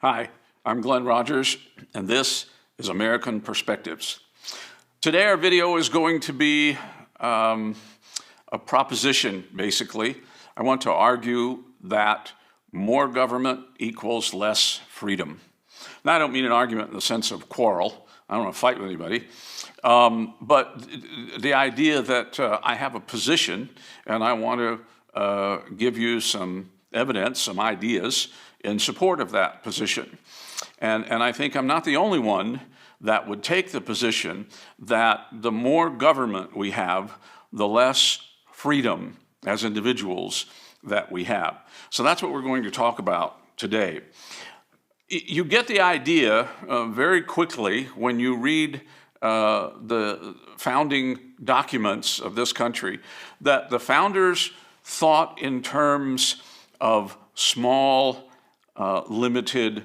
Hi, I'm Glenn Rogers, and this is American Perspectives. Today our video is going to be a proposition, basically. I want to argue that more government equals less freedom. Now, I don't mean an argument in the sense of quarrel. I don't want to fight with anybody. But the idea that I have a position and I want to give you some evidence, some ideas in support of that position. And I think I'm not the only one that would take the position that the more government we have, the less freedom as individuals that we have. So that's what we're going to talk about today. You get the idea very quickly when you read the founding documents of this country that the founders thought in terms of small, limited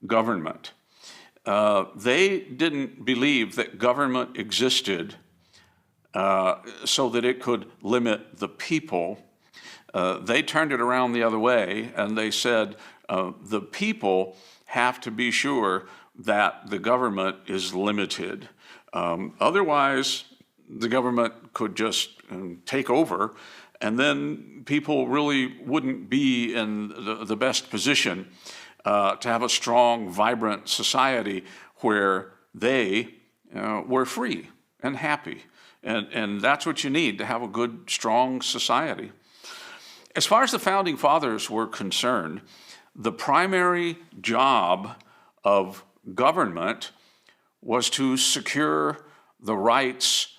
government. They didn't believe that government existed so that it could limit the people. They turned it around the other way and they said the people have to be sure that the government is limited. Otherwise, the government could just take over, and then people really wouldn't be in the best position to have a strong, vibrant society where they were free and happy. And that's what you need to have a good, strong society. As far as the Founding Fathers were concerned, the primary job of government was to secure the rights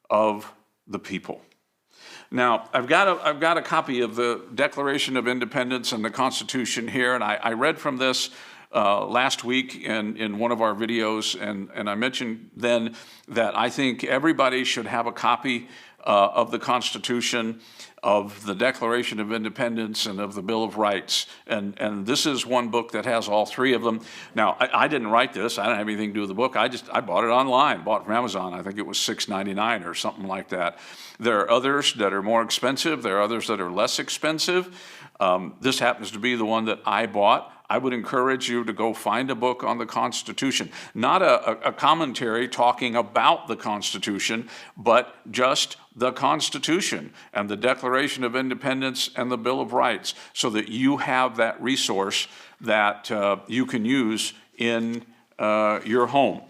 of the people. Now, I've got a copy of the Declaration of Independence and the Constitution here, and I read from this last week in one of our videos, and I mentioned then that I think everybody should have a copy of the Constitution, of the Declaration of Independence, and of the Bill of Rights. And this is one book that has all three of them. Now, I didn't write this. I don't have anything to do with the book. I bought it online, bought it from Amazon. I think it was $6.99 or something like that. There are others that are more expensive. There are others that are less expensive. This happens to be the one that I bought. I would encourage you to go find a book on the Constitution, not a commentary talking about the Constitution, but just the Constitution and the Declaration of Independence and the Bill of Rights, so that you have that resource that you can use in your home.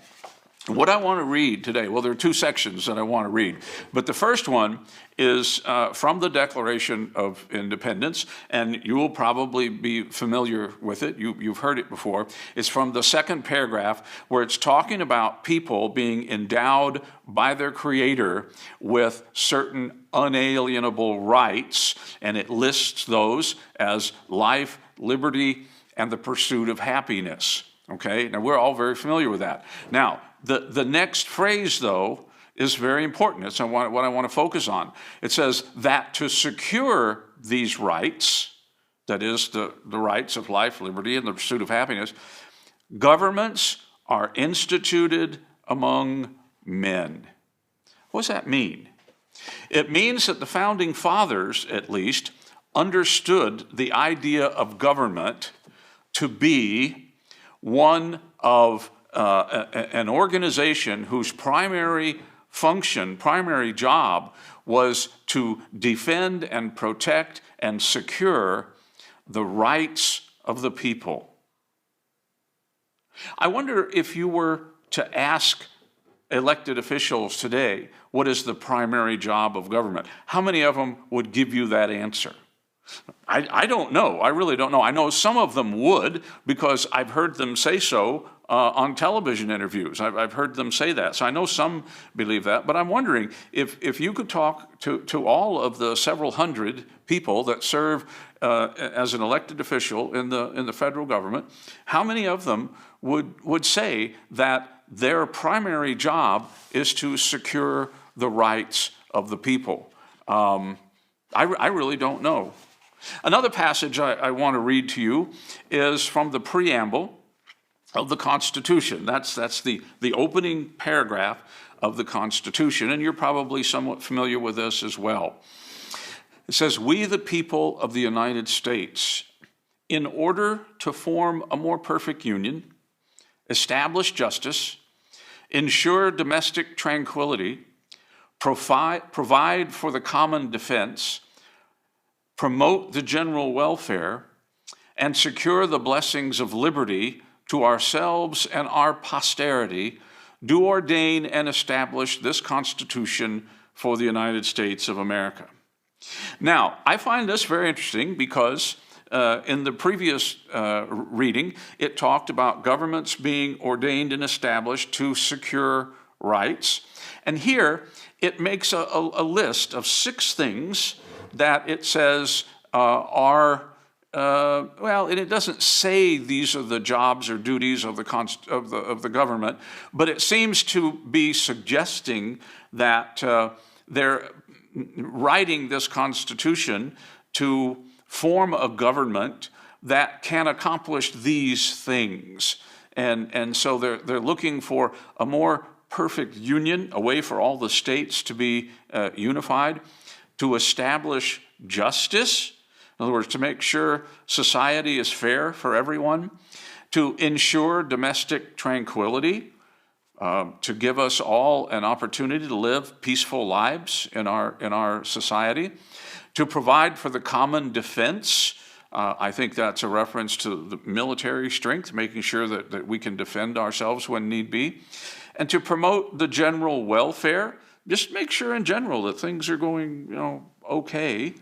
What I want to read today, well, there are two sections that I want to read, but the first one is from the Declaration of Independence, and you will probably be familiar with it. You've heard it before. It's from the second paragraph, where it's talking about people being endowed by their Creator with certain unalienable rights, and it lists those as life, liberty, and the pursuit of happiness. Okay, now we're all very familiar with that. Now, the next phrase, though, is very important. It's what I want to focus on. It says that to secure these rights, that is, the rights of life, liberty, and the pursuit of happiness, governments are instituted among men. What does that mean? It means that the Founding Fathers, at least, understood the idea of government to be one of an organization whose primary function, primary job, was to defend and protect and secure the rights of the people. I wonder if you were to ask elected officials today, what is the primary job of government? How many of them would give you that answer? I don't know. I really don't know. I know some of them would, because I've heard them say so on television interviews. I've heard them say that. So I know some believe that. But I'm wondering if you could talk to all of the several hundred people that serve as an elected official in the federal government, how many of them would say that their primary job is to secure the rights of the people? I really don't know. Another passage I want to read to you is from the preamble of the Constitution. That's the opening paragraph of the Constitution, and you're probably somewhat familiar with this as well. It says, "We, the people of the United States, in order to form a more perfect union, establish justice, ensure domestic tranquility, provide for the common defense, promote the general welfare, and secure the blessings of liberty to ourselves and our posterity, do ordain and establish this Constitution for the United States of America. Now, I find this very interesting because in the previous reading, it talked about governments being ordained and established to secure rights. And here, it makes a list of 6 things that it says are, well, and it doesn't say these are the jobs or duties of the government, but it seems to be suggesting that they're writing this Constitution to form a government that can accomplish these things. And so they're looking for a more perfect union, a way for all the states to be unified, to establish justice, in other words, to make sure society is fair for everyone, to ensure domestic tranquility, to give us all an opportunity to live peaceful lives in our society, to provide for the common defense. I think that's a reference to the military strength, making sure that we can defend ourselves when need be, and to promote the general welfare, just make sure in general that things are going, okay,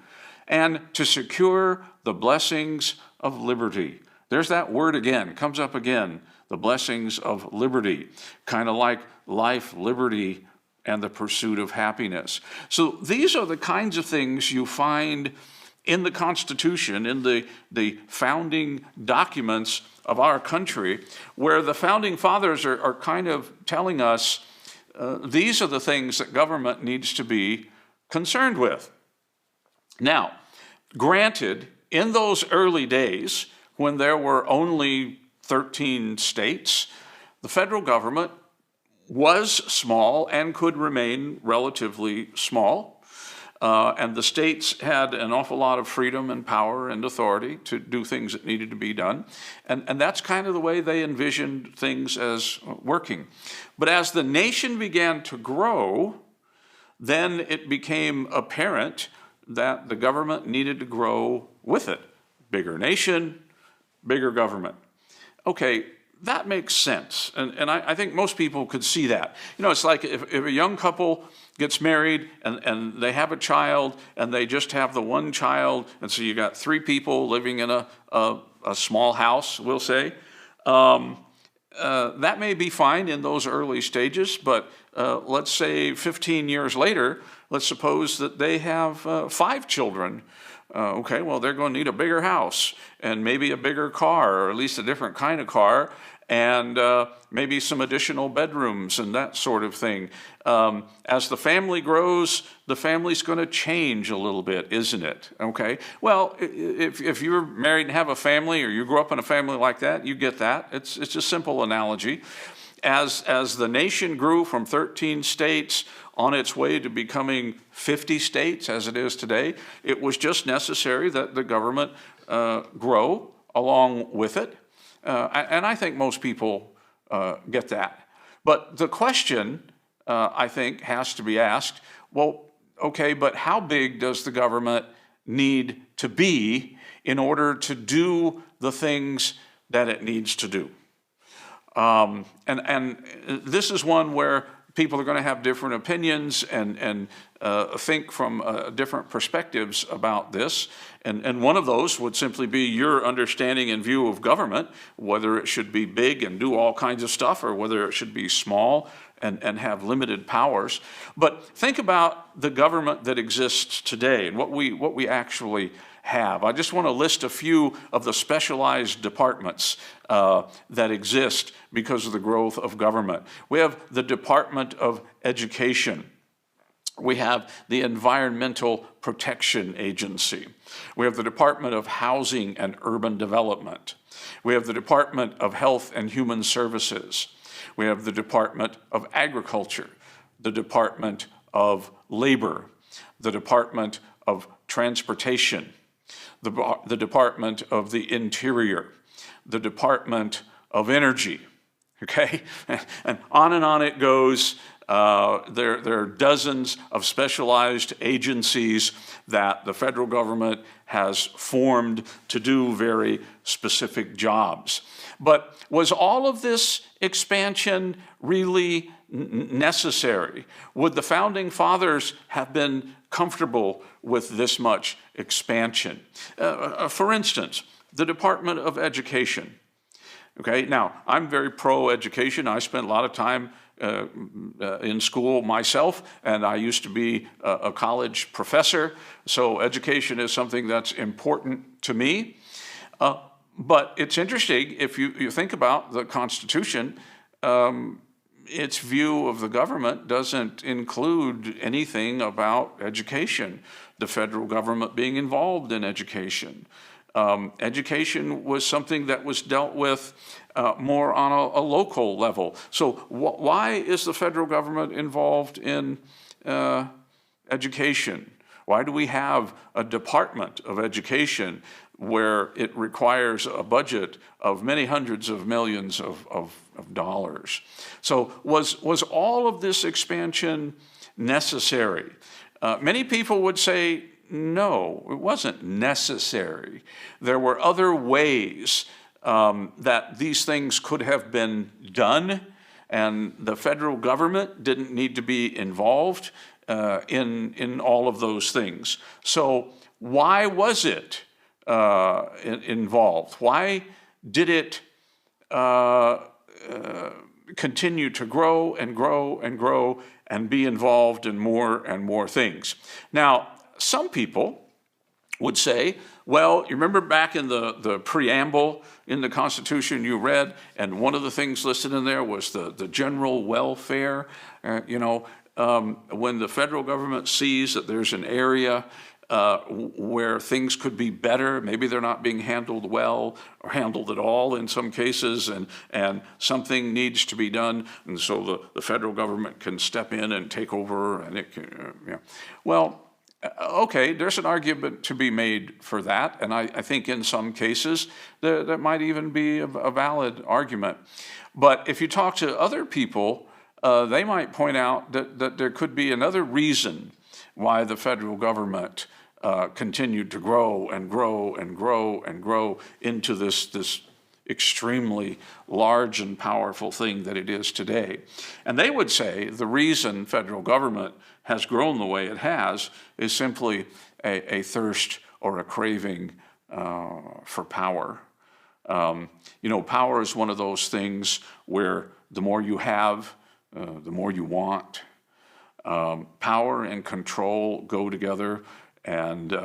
and to secure the blessings of liberty. There's that word again, comes up again, the blessings of liberty, kind of like life, liberty, and the pursuit of happiness. So these are the kinds of things you find in the Constitution, in the founding documents of our country, where the founding fathers are kind of telling us these are the things that government needs to be concerned with. Now, granted, in those early days, when there were only 13 states, the federal government was small and could remain relatively small. And the states had an awful lot of freedom and power and authority to do things that needed to be done. And that's kind of the way they envisioned things as working. But as the nation began to grow, then it became apparent that the government needed to grow with it. Bigger nation, bigger government. Okay, that makes sense. And I think most people could see that. It's like if a young couple gets married and they have a child and they just have the one child, and so you got 3 people living in a small house, we'll say, that may be fine in those early stages, but let's say 15 years later, let's suppose that they have 5 children. Okay, well, they're going to need a bigger house and maybe a bigger car, or at least a different kind of car, and maybe some additional bedrooms and that sort of thing. As the family grows, the family's going to change a little bit, isn't it? Okay, well, if you're married and have a family, or you grew up in a family like that, you get that. It's a simple analogy. As the nation grew from 13 states on its way to becoming 50 states as it is today, it was just necessary that the government grow along with it. And I think most people get that. But the question, I think, has to be asked, well, okay, but how big does the government need to be in order to do the things that it needs to do? And this is one where people are going to have different opinions and think from different perspectives about this. And one of those would simply be your understanding and view of government, whether it should be big and do all kinds of stuff, or whether it should be small and have limited powers. But think about the government that exists today and what we actually have. I just want to list a few of the specialized departments that exist because of the growth of government. We have the Department of Education. We have the Environmental Protection Agency. We have the Department of Housing and Urban Development. We have the Department of Health and Human Services. We have the Department of Agriculture, the Department of Labor, the Department of Transportation, the Department of the Interior, the Department of Energy, okay? And on it goes. There are dozens of specialized agencies that the federal government has formed to do very specific jobs. But was all of this expansion really necessary? Would the founding fathers have been comfortable with this much expansion? For instance, the Department of Education. Okay, now I'm very pro-education. I spent a lot of time in school myself, and I used to be a college professor, so education is something that's important to me. But it's interesting, if you think about the Constitution, its view of the government doesn't include anything about education, the federal government being involved in education. Education was something that was dealt with more on a local level. So why is the federal government involved in education? Why do we have a Department of Education where it requires a budget of many hundreds of millions of dollars? So was all of this expansion necessary? Many people would say, no, it wasn't necessary. There were other ways that these things could have been done, and the federal government didn't need to be involved in all of those things. So why was it involved? Why did it continue to grow and grow and grow and be involved in more and more things? Now, some people would say, well, you remember back in the preamble in the Constitution you read, and one of the things listed in there was the general welfare. When the federal government sees that there's an area where things could be better, maybe they're not being handled well or handled at all in some cases, and something needs to be done, and so the federal government can step in and take over, and it can, well, okay, there's an argument to be made for that, and I think in some cases that might even be a valid argument. But if you talk to other people, they might point out that there could be another reason why the federal government continued to grow and grow and grow and grow into this extremely large and powerful thing that it is today. And they would say the reason federal government has grown the way it has is simply a thirst or a craving for power. Power is one of those things where the more you have, the more you want. Power and control go together, and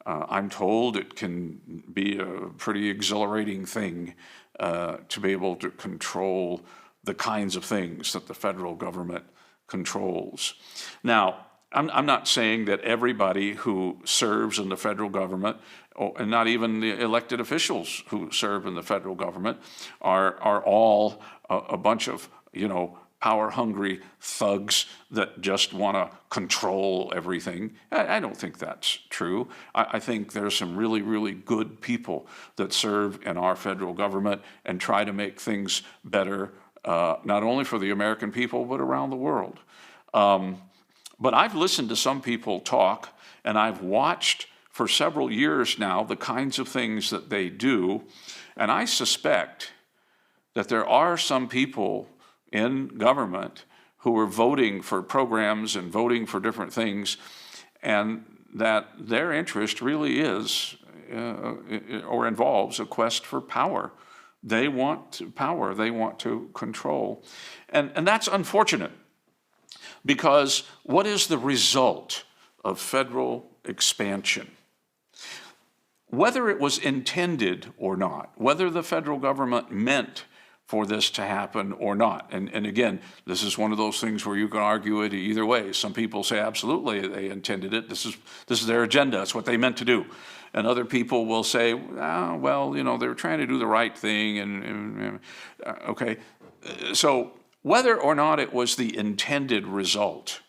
I'm told it can be a pretty exhilarating thing to be able to control the kinds of things that the federal government controls. Now, I'm not saying that everybody who serves in the federal government, and not even the elected officials who serve in the federal government, are all a bunch of, power-hungry thugs that just want to control everything. I don't think that's true. I think there's some really, really good people that serve in our federal government and try to make things better, not only for the American people, but around the world. But I've listened to some people talk, and I've watched for several years now the kinds of things that they do, and I suspect that there are some people in government who are voting for programs and voting for different things, and that their interest really is or involves a quest for power. They want power, they want to control. And that's unfortunate, because what is the result of federal expansion? Whether it was intended or not, whether the federal government meant for this to happen or not. And again, this is one of those things where you can argue it either way. Some people say absolutely they intended it. This is their agenda. It's what they meant to do. And other people will say, they were trying to do the right thing. Okay. So whether or not it was the intended result,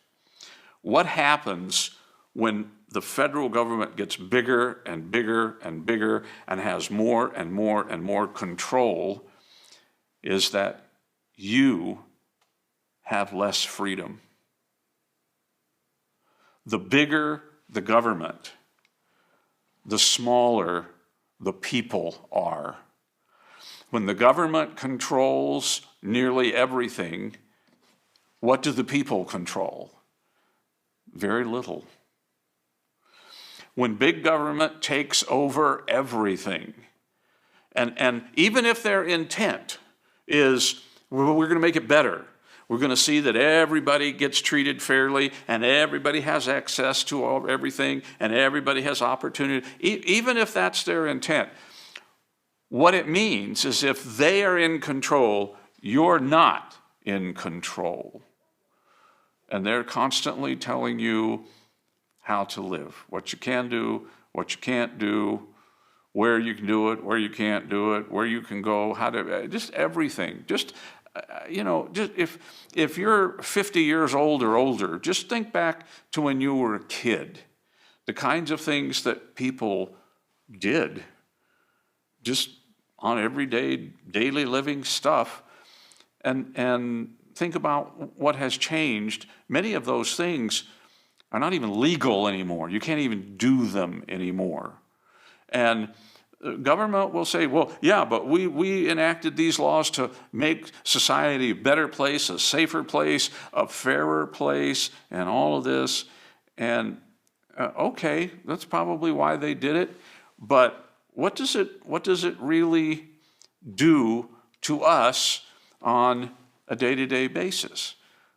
what happens when the federal government gets bigger and bigger and bigger and has more and more and more control is that you have less freedom. The bigger the government, the smaller the people are. When the government controls nearly everything, what do the people control? Very little. When big government takes over everything, and even if their intent is, we're going to make it better, we're going to see that everybody gets treated fairly and everybody has access to everything and everybody has opportunity, even if that's their intent, what it means is if they are in control, you're not in control. And they're constantly telling you how to live, what you can do, what you can't do, where you can do it, where you can't do it, where you can go, how to, just everything. Just, just if you're 50 years old or older, just think back to when you were a kid, the kinds of things that people did, just on everyday, daily living stuff, and think about what has changed. Many of those things are not even legal anymore. You can't even do them anymore. And government will say, well, yeah, but we enacted these laws to make society a better place, a safer place, a fairer place, and all of this. And okay, that's probably why they did it. But what does it really do to us on a day-to-day basis?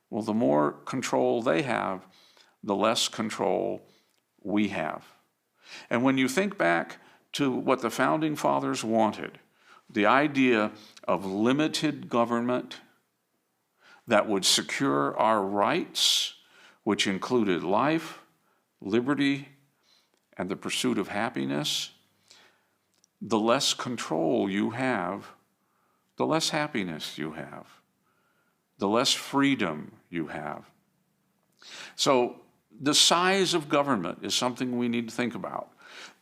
Well, the more control they have, the less control we have. And when you think back to what the Founding Fathers wanted, the idea of limited government that would secure our rights, which included life, liberty, and the pursuit of happiness, the less control you have, the less happiness you have, the less freedom you have. So the size of government is something we need to think about.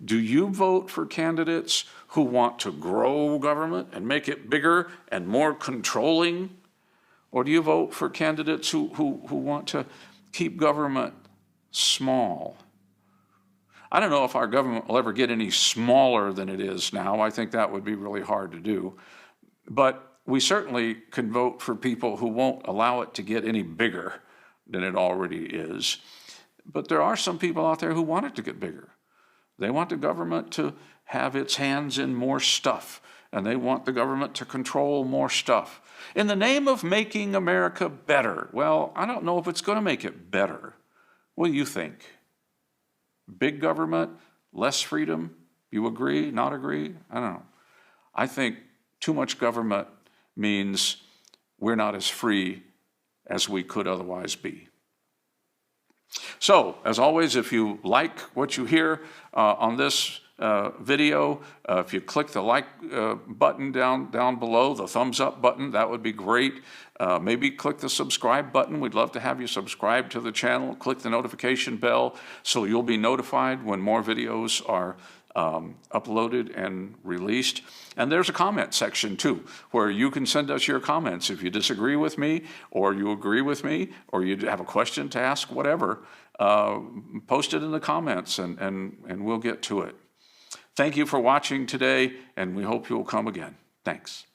Do you vote for candidates who want to grow government and make it bigger and more controlling? Or do you vote for candidates who want to keep government small? I don't know if our government will ever get any smaller than it is now. I think that would be really hard to do. But we certainly can vote for people who won't allow it to get any bigger than it already is. But there are some people out there who want it to get bigger. They want the government to have its hands in more stuff, and they want the government to control more stuff. In the name of making America better, well, I don't know if it's going to make it better. What do you think? Big government, less freedom? You agree, not agree? I don't know. I think too much government means we're not as free as we could otherwise be. So, as always, if you like what you hear on this video, if you click the like button down below, the thumbs up button, that would be great. Maybe click the subscribe button. We'd love to have you subscribe to the channel. Click the notification bell so you'll be notified when more videos are uploaded and released. And there's a comment section too, where you can send us your comments. If you disagree with me, or you agree with me, or you have a question to ask, whatever, post it in the comments and we'll get to it. Thank you for watching today, and we hope you'll come again. Thanks.